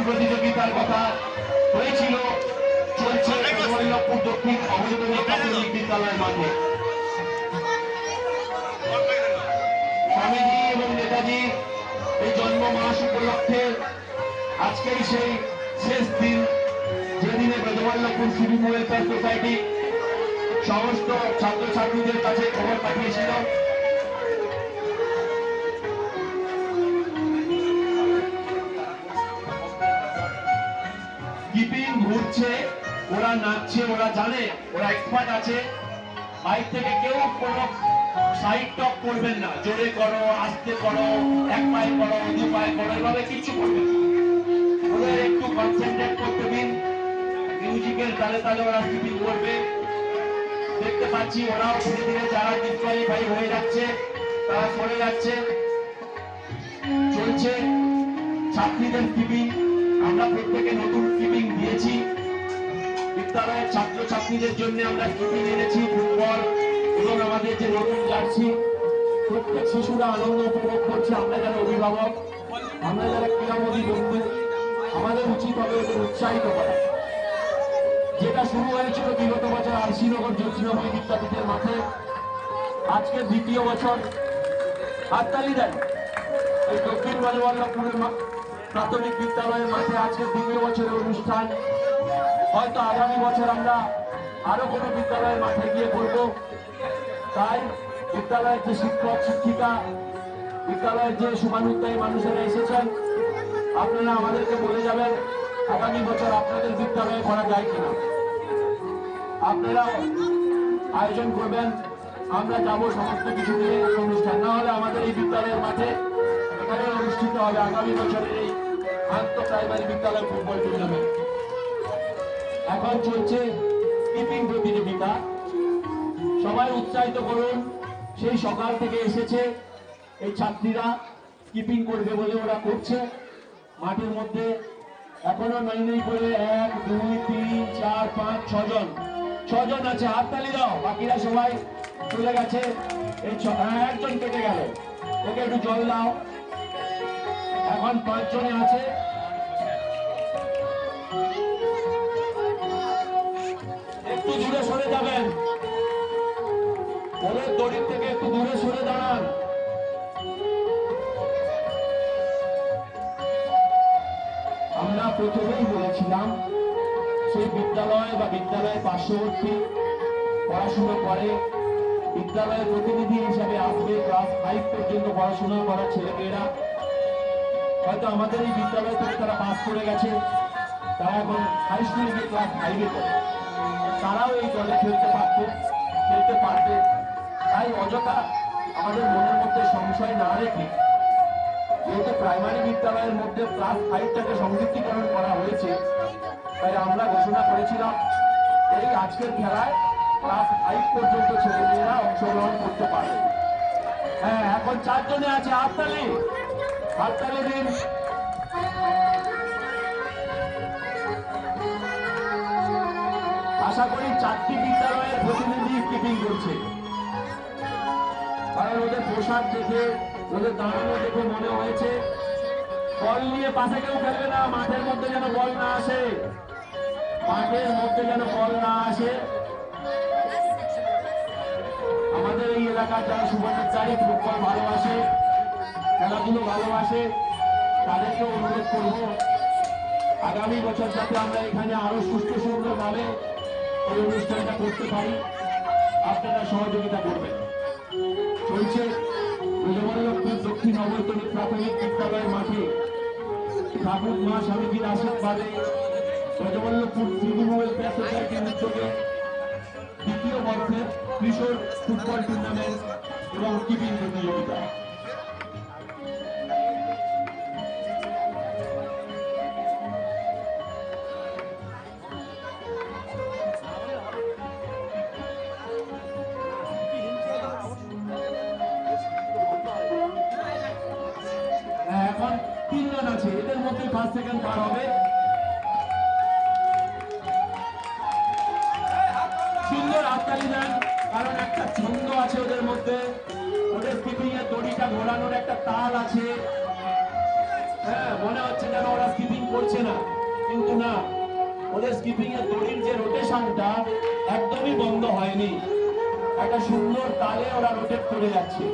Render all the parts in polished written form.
প্রতিযোগিতার কথা হয়েছিল চলছে বল্লভপুর দক্ষিণ অবৈতনিক প্রাথমিক বিদ্যালয়ের মাঠে। স্বামীজি এবং নেতাজি এই জন্ম মাস উপলক্ষে আজকের সেই শেষ দিন, যেদিনে ব্রজবল্লভপুর সিভিক ওয়েলফেয়ার সোসাইটি সমস্ত ছাত্রছাত্রীদের কাছে খবর পাঠিয়েছিল কিপিং ঘুরছে, ওরা নাচছে, ওরা জানে, ওরা এক্সপার্ট আছে। বাইরে থেকে কেউ কোনো সাইড টক করবেন না, জোরে করো, আস্তে করো, এক পায়ে করো, দু পায়ে করো, এভাবে কিছু করবেন। ওদের একটু কনসেন্ট্রেট করতে দিন, মিউজিকের তালে তালে ওরা কিপিং করবে। দেখতে পাচ্ছি ওরাও ধীরে ধীরে যারা ডিসকোয়ালিফাই হয়ে যাচ্ছে তারা সরে যাচ্ছে। চলছে ছাত্রীদের কিপিং। আমরা প্রত্যেকে নতুন কিপিং দিয়েছি। বিদ্যালয়ের ছাত্রছাত্রীদের জন্য আমরা কিপিং এনেছি, ফুটবল এবং আমাদের যে নতুন জার্সি। প্রত্যেক শিশুরা আনন্দ উপভোগ করছে। আমরা যারা অভিভাবক, আমরা যারা ক্রীড়ামোদী বন্ধু, আমাদের উচিত হবে ওদের উৎসাহিত করা। যেটা শুরু হয়েছিল বিগত বছর আরসিনগর জ্যোতির্ময় বিদ্যাপীঠের মাঠে, আজকে দ্বিতীয় বছর। হাততালি দেন। এই দক্ষিণ ব্রজবল্লভপুরের প্রাথমিক বিদ্যালয়ের মাঠে আজকে দ্বিতীয় বছরের অনুষ্ঠান। হয়তো আগামী বছর আমরা আরো কোনো বিদ্যালয়ের মাঠে গিয়ে করব। তাই বিদ্যালয়ের যে শিক্ষক শিক্ষিকা, বিদ্যালয়ের যে শুভানুধ্যায়ী মানুষেরা এসেছেন, আপনারা আমাদেরকে বলে যাবেন আগামী বছর আপনাদের বিদ্যালয়ে করা যায় কিনা। আপনারাও আয়োজন করবেন, আমরা যাব সমস্ত কিছু নিয়ে এই অনুষ্ঠান। না হলে আমাদের এই বিদ্যালয়ের মাঠে এখানে অনুষ্ঠিত হবে আগামী বছরের এই আন্ত প্রাইমারি বিদ্যালয় ফুটবল টুর্নামেন্ট। এখন চলছে কিপিং প্রতিযোগিতা। সবাই উৎসাহিত করুন। সেই সকাল থেকে এসেছে এই ছাত্রীরা কিপিং করবে বলে ওরা করছে মাঠের মধ্যে। এখনো নেই করে 1 2 3 4 5 6 জন, 6 জন আছে। হাততালি দাও। বাকিরা সবাই চলে গেছে। এই একজন কেটে গেল, ওকে একটু জল দাও। এখন 5 জনে আছে। একটু দূরে সরে যাবেন, ওদের দড়ির থেকে একটু দূরে সরে দাঁড়ান। আমরা প্রথমেই বলেছিলাম সেই বিদ্যালয় বা বিদ্যালয়ের পার্শ্ববর্তী পড়াশোনা করে বিদ্যালয়ের প্রতিনিধি হিসাবে আসবে ক্লাস 5 পর্যন্ত পড়াশোনা করা ছেলেমেয়েরা। হয়তো আমাদের এই বিদ্যালয় থেকে তারা পাস করে গেছে, তারা এখন হাই স্কুলে গিয়ে ক্লাস 5-এ পড়ে। তারাও এই দলে খেলতে পারবে। তাই অযথা আমাদের মনের মধ্যে সংশয় না রেখে, যেহেতু প্রাইমারি বিদ্যালয়ের মধ্যে ক্লাস 5টাকে সংযুক্তিকরণ করা হয়েছে, তাই আমরা ঘোষণা করেছিলাম এই আজকের খেলায় ক্লাস 5 পর্যন্ত ছেলেমেয়েরা অংশগ্রহণ করতে পারবে। হ্যাঁ, এখন 4 জনে আছে। হাততালি দিন। আশা করি 4টি বিদ্যালয়ের প্রতিনিধি কিপিং করছে, কারণ ওদের পোশাক দেখে, ওদের দাঁড়ানো দেখে মনে হয়েছে বল নিয়ে পাশে কেউ খেলবে না। মাঠের মধ্যে যেন বল না আসে, মাঠের মধ্যে যেন বল না আসে। আমাদের এই এলাকার যারা শুভানুধ্যায়ী, ফুটবল ভালোবাসে, খেলাধুলো ভালোবাসে, তাদেরকে অনুরোধ করব আগামী বছর যাতে আমরা এখানে আরো সুস্থ সুন্দরভাবে এই অনুষ্ঠানটা করতে পারি, আপনারা সহযোগিতা করবেন। চলছে ব্রজবল্লভপুর দক্ষিণ অবৈতনিক প্রাথমিক বিদ্যালয়ের মাঠে ঠাকুর মা স্বামীজির আশীর্বাদে ব্রজবল্লভপুর সিভিক ওয়েলফেয়ার সোসাইটির উদ্যোগে দ্বিতীয় বর্ষের কিশোর ফুটবল টুর্নামেন্ট এবং কিপিং প্রতিযোগিতা। এখন 3 জন আছে, এদের মধ্যে ফার্স্ট সেকেন্ড পার হবে। সুন্দর হাততালি দেন, কারণ একটা ছন্দ আছে ওদের মধ্যে। ওদের কিপিং এর দড়িটা ঘোরানোর একটা তাল আছে। হ্যাঁ, মনে হচ্ছে যেন ওরা স্কিপিং করছে না, কিন্তু না, ওদের স্কিপিং এর দড়ির যে রোটেশনটা একদমই বন্ধ হয়নি, একটা সুন্দর তালে ওরা রোটেট করে যাচ্ছে।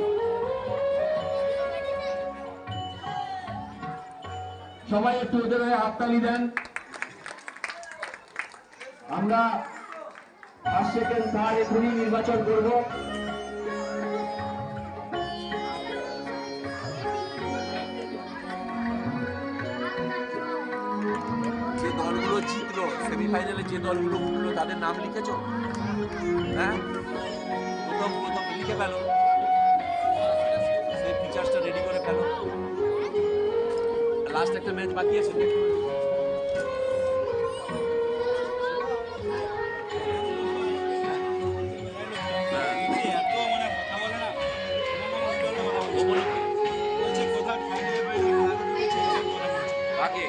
সবাই একটু ওদের হয়ে হাততালি দেন। আমরা ফার্স্ট সেকেন্ড থার্ড এখনই নির্বাচন করব। যে দলগুলো জিতলো সেমিফাইনালে, যে দলগুলো উঠলো তাদের নাম লিখেছো? হ্যাঁ, প্রথম প্রথম লিখে ফেলো, সেই ফিচার্সটা রেডি করে ফেলো। লাস্ট একটা ম্যাচ বাকি আছে। কাকে?